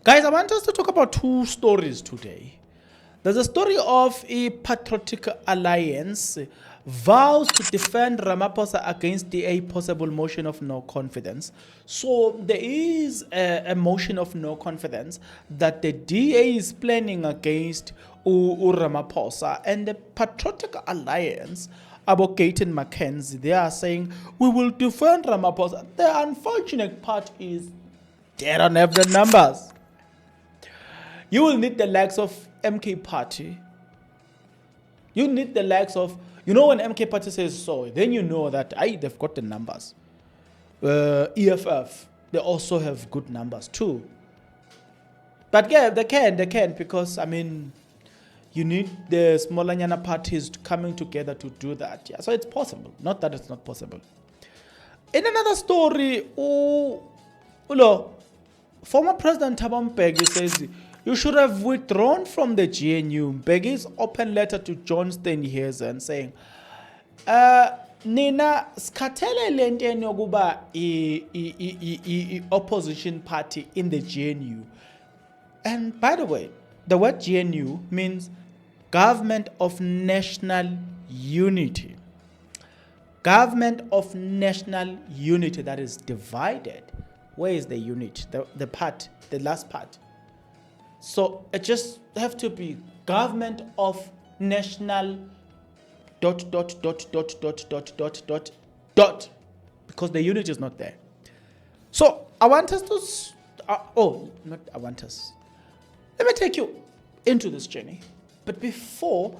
Guys, I want us to talk about two stories today. There's a story of a patriotic alliance vows to defend Ramaphosa against a possible motion of no confidence. So there is a motion of no confidence that the DA is planning against Ramaphosa, and the patriotic alliance about Gaten Mackenzie, they are saying we will defend Ramaphosa. The unfortunate part is they don't have the numbers. You will need the likes of MK Party. You need the likes of, when MK Party says so, then you know that they've got the numbers. EFF, they also have good numbers too. But yeah, they can because, you need the smaller Nyana parties coming together to do that. Yeah, so it's possible. Not that it's not possible. In another story, former President Thabo Mbeki says, you should have withdrawn from the GNU. Mbeki's open letter to John Steenhuisen saying, Nina skatele lenteni yokuba opposition party in the GNU. And by the way, the word GNU means Government of National Unity. Government of National Unity that is divided. Where is the unit? The part, the last part. So it just have to be Government of National ... because the unit is not there. So I want us to let me take you into this journey. But before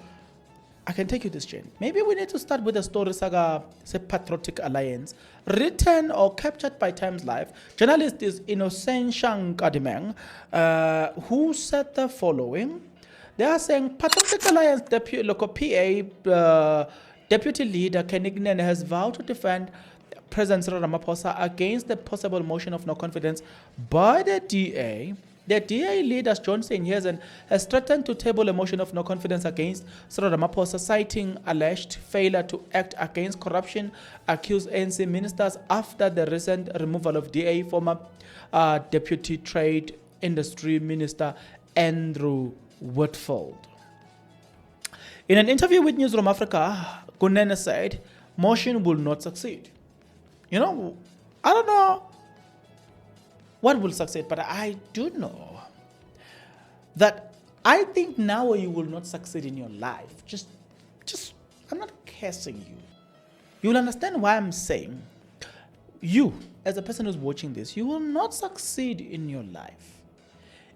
I can take you this journey, maybe we need to start with the story saga, say Patriotic Alliance, written or captured by Times Live. Journalist is Innocent Kadimeng, who said the following. They are saying Patriotic Alliance local PA deputy leader Kenignen has vowed to defend President Cyril Ramaphosa against the possible motion of no confidence by the DA. The DA leader, John Steenhuisen, has threatened to table a motion of no confidence against Cyril Ramaphosa, citing alleged failure to act against corruption, accused ANC ministers after the recent removal of DA former Deputy Trade Industry Minister Andrew Whitfield. In an interview with Newsroom Africa, Kunene said, motion will not succeed. I don't know what will succeed, but I do know that I think now you will not succeed in your life. Just I'm not cursing you. You'll understand why I'm saying you, as a person who's watching this, you will not succeed in your life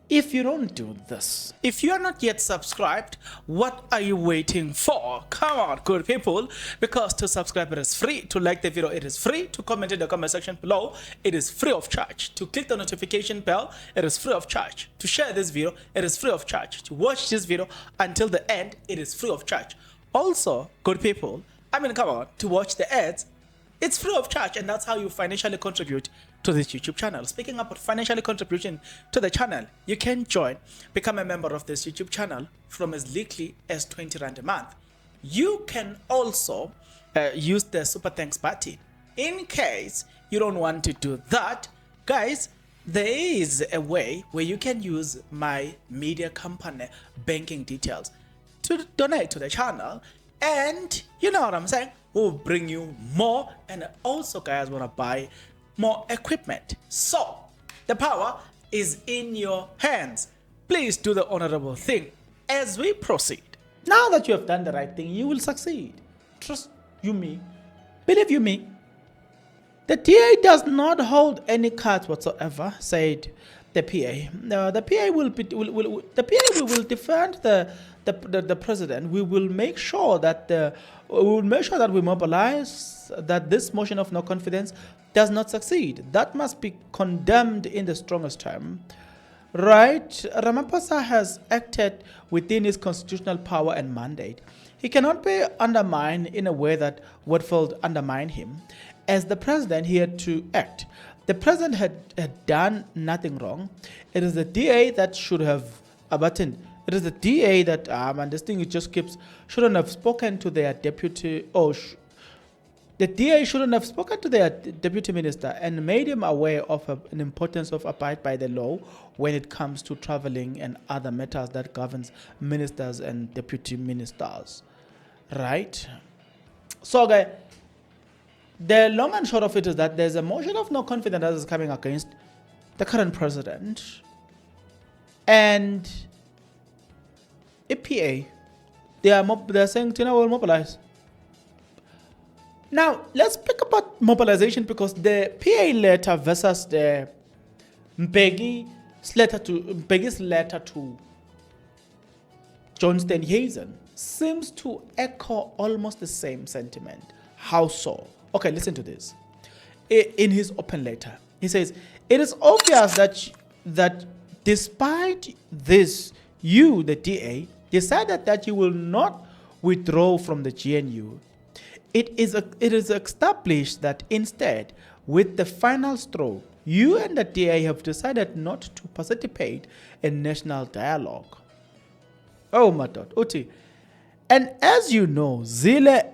if you don't do this. If you are not yet subscribed, what are you waiting for? Come on, good people, because to subscribe it is free, to like the video it is free, to comment in the comment section below it is free of charge, to click the notification bell it is free of charge, to share this video it is free of charge, to watch this video until the end it is free of charge. Also, good people, come on, to watch the ads it's free of charge, and that's how you financially contribute to this YouTube channel. Speaking about financially contribution to the channel, you can become a member of this YouTube channel from as little as 20 Rand a month. You can also use the Super Thanks button. In case you don't want to do that, guys, there is a way where you can use my media company banking details to donate to the channel, and you know what I'm saying, we'll bring you more, and also guys want to buy more equipment. So the power is in your hands. Please do the honorable thing as we proceed. Now that you have done the right thing, you will succeed. Trust you me. Believe you me. The DA does not hold any cards whatsoever, said the PA. The PA will defend the president. We will make sure that we mobilize that this motion of no confidence does not succeed. That must be condemned in the strongest term. Right? Ramaphosa has acted within his constitutional power and mandate. He cannot be undermined in a way that Whitfield undermined him. As the president, he had to act. The president had done nothing wrong. It is the DA that should have abandoned. It is the DA that, and this thing it just keeps, shouldn't have spoken to their deputy, or The DA shouldn't have spoken to their deputy minister and made him aware of an importance of abide by the law when it comes to traveling and other matters that governs ministers and deputy ministers. Right? So, okay, the long and short of it is that there's a motion of no confidence that is coming against the current president. And EPA, they're saying Tina will mobilize. Now, let's speak about mobilization, because the PA letter versus the Mbeki's letter to John Steenhuisen seems to echo almost the same sentiment. How so? Okay, listen to this. In his open letter, he says, it is obvious that despite this, you, the DA, decided that you will not withdraw from the GNU. It is established that instead, with the final straw, you and the DA have decided not to participate in national dialogue. Oh my God, Uti. And as you know, Zile,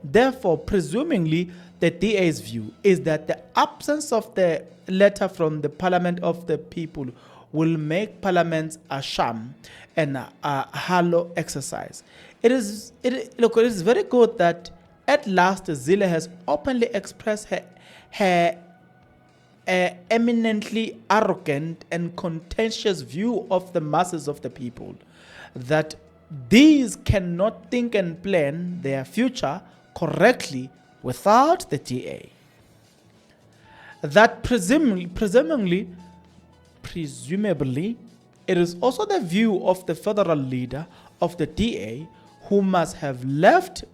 therefore, presumably the DA's view is that the absence of the letter from the Parliament of the People will make parliaments a sham and a hollow exercise. It is very good that at last Zille has openly expressed her eminently arrogant and contentious view of the masses of the people, that these cannot think and plan their future correctly without the DA. That presumably, it is also the view of the federal leader of the DA, who must have felt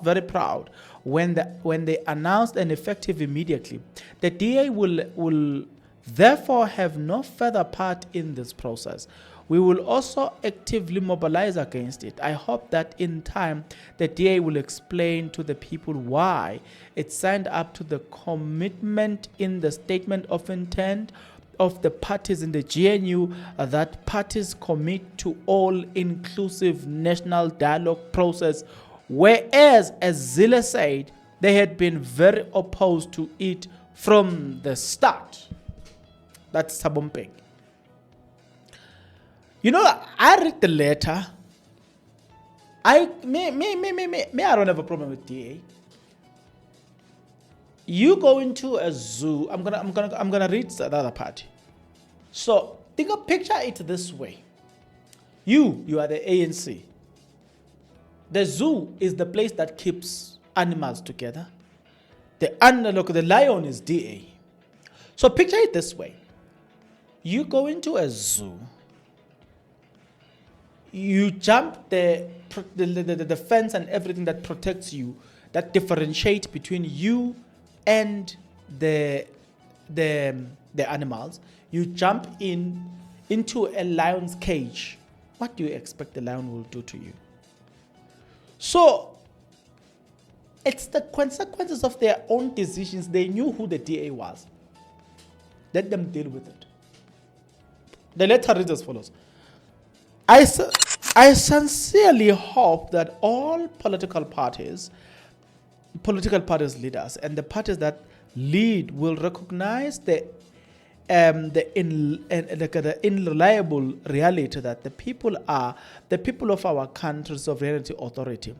very proud when they announced an effective immediately. The DA will therefore have no further part in this process. We will also actively mobilize against it. I hope that in time the DA will explain to the people why it signed up to the commitment in the statement of intent of the parties in the GNU, that parties commit to all-inclusive national dialogue process, whereas, as Zille said, they had been very opposed to it from the start. That's Sabompeng. You know, I read the letter. I don't have a problem with DA. You go into a zoo. I'm gonna read the other part. So picture it this way. You are the ANC. The zoo is the place that keeps animals together. The lion is DA. So picture it this way. You go into a zoo. You jump the fence and everything that protects you, that differentiates between you and the animals. You jump into a lion's cage. What do you expect the lion will do to you? So it's the consequences of their own decisions. They knew who the DA was. Let them deal with it. The letter reads as follows. I sincerely hope that all political parties leaders and the parties that lead will recognize the unreliable reality that the people of our country's sovereignty authority.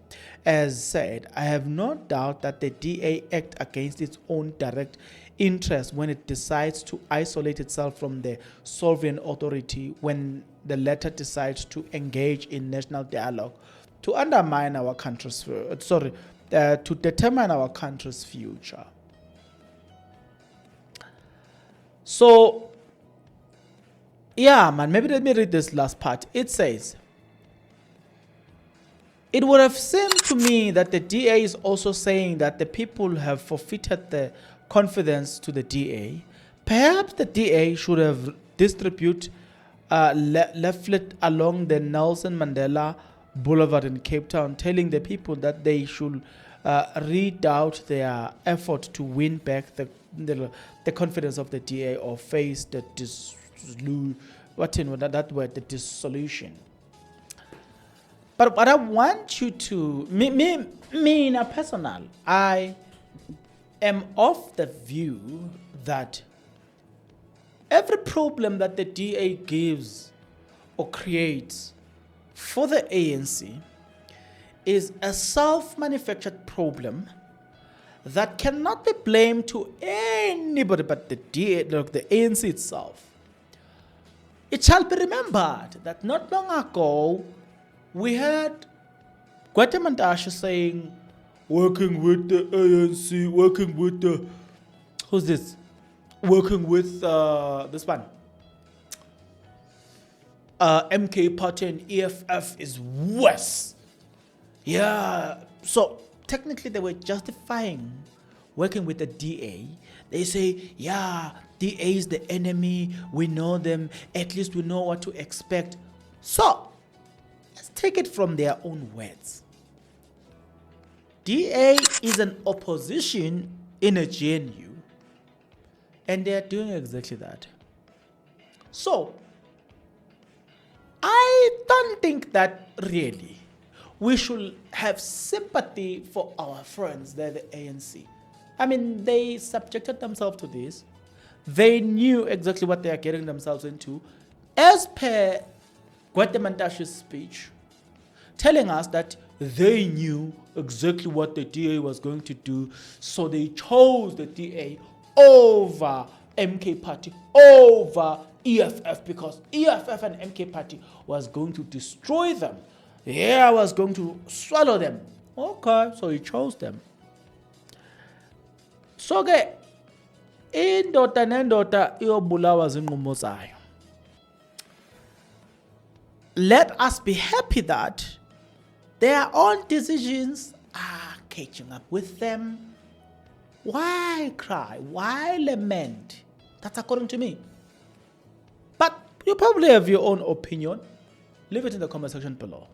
As said, I have no doubt that the DA act against its own direct interest when it decides to isolate itself from the sovereign authority, when the latter decides to engage in national dialogue to undermine our country's to determine our country's future. So, yeah, man, maybe let me read this last part. It says, it would have seemed to me that the DA is also saying that the people have forfeited the confidence to the DA. Perhaps the DA should have distributed leaflet along the Nelson Mandela Boulevard in Cape Town, telling the people that they should redoubt their effort to win back the confidence of the DA or face the dissolution. But I want you to, me in a personal, I am of the view that every problem that the DA gives or creates for the ANC is a self-manufactured problem that cannot be blamed to anybody but the DA, like the ANC itself. It shall be remembered that not long ago, we heard Guatemala saying, working with the ANC, working with the, who's this? Working with this one. MK Party and EFF is worse. Yeah. So technically they were justifying working with the DA. They say, yeah, DA is the enemy. We know them. At least we know what to expect. So let's take it from their own words. DA is an opposition in a GNU, and they are doing exactly that. So I don't think that really we should have sympathy for our friends, they're the ANC. I mean, they subjected themselves to this. They knew exactly what they are getting themselves into, as per Guatemal's speech, telling us that they knew exactly what the DA was going to do, so they chose the DA over MK Party, over EFF, because EFF and MK Party was going to destroy them. Yeah, I was going to swallow them. Okay, so he chose them. So ke indoda nendoda iyobulawa zinqumo zayo. Let us be happy that their own decisions are catching up with them. Why cry? Why lament? That's according to me. But you probably have your own opinion. Leave it in the comment section below.